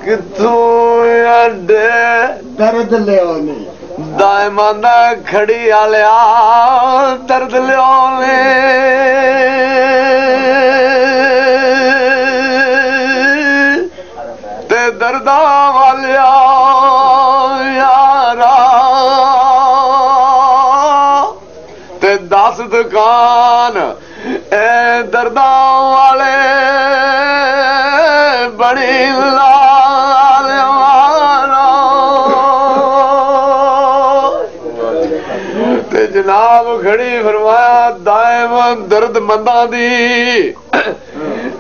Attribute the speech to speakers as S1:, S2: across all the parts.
S1: किथों अड्डे
S2: दर्द लियो ने
S1: दायमाना खड़ी आलिया दर्द लियो ने ते दर्दा वालिया यारा ते 10 दुकान ए दर्दा वाले बड़ी लाल ते जनाब खड़ी फरमाया दायम दर्द मंदा दी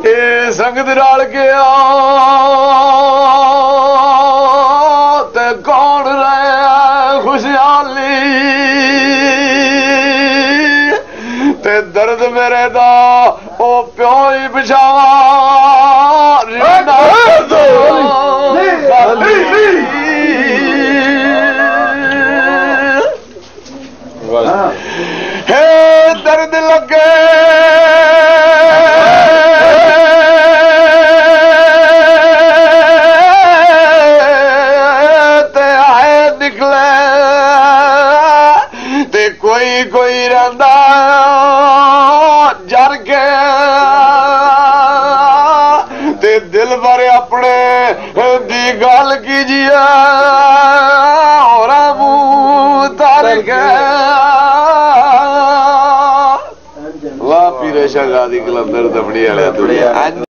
S1: ए संगत रल के ते कौन रहे खुशहाली ते दर्द मेरे दा ओ प्यो ही बिछावा हे दर्द लगे ते आए निकले ते कोई कोई रंदा जर के ते दिल भर अपने दी गल कीजिए और मुंह तार के वाह पीरे शाह गादी कलंदर दमड़ी वाले